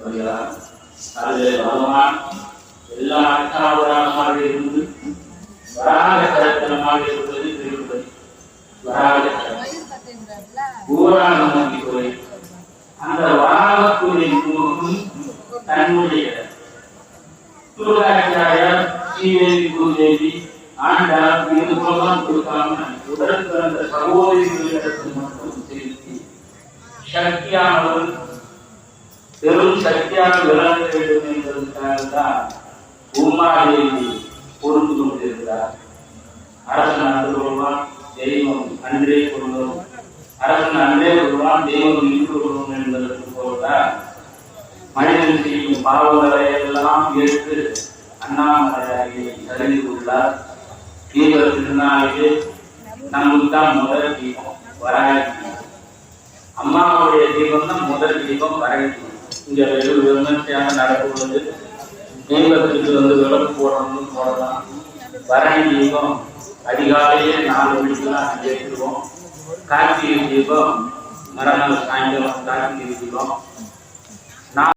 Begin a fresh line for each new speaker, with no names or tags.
அது பகவான் எல்லா அட்டாவதாக இருந்து வராக தரத்தனமாக இருப்பது திருப்பதி வராக பூராணி கோயில். அந்த வராகத்தூரின் முகம் தன்னுடைய துர்காச்சாரியார் ஸ்ரீதேவி பூதேவி ஆண்டார் இது போலாம் கொடுக்காம உடன் பிறந்த சகோதரிகளிடத்தில் மட்டும் செலுத்தி சக்தியானவர் பெரும் சக்தியாக விளங்க வேண்டும் என்பதற்காக தான் உமாதேவி பொருந்து கொண்டிருக்கிறார். அரசன் அன்று கொள்வான், தெய்வம் அன்றே கொள்வோம், அரசன் அன்றே கொள்வான், தெய்வம் இன்று கொள்வோம் என்பதற்கு போல்தான் மனிதன் செய்யும் பாவங்களை எல்லாம் ஏற்று அண்ணாமலையாரியை தருவித்துள்ளார். தீப திருநாளிலே நமக்கு தான் முதல் தீபம் வராகி. அம்மாவுடைய தீபம் தான் முதல் தீபம் வராகி. இங்க வெகு விமர்சையாக நடக்கும்போது தீபத்துக்கு விளக்கு போடணும்னு போடலாம். வராகி தீபம் அதிகாலையே 4 மணிக்கெல்லாம் ஏற்றுவோம். கார்த்திகை தீபம் மறுநாள் சாயந்தரம் கார்த்திகை தீபம்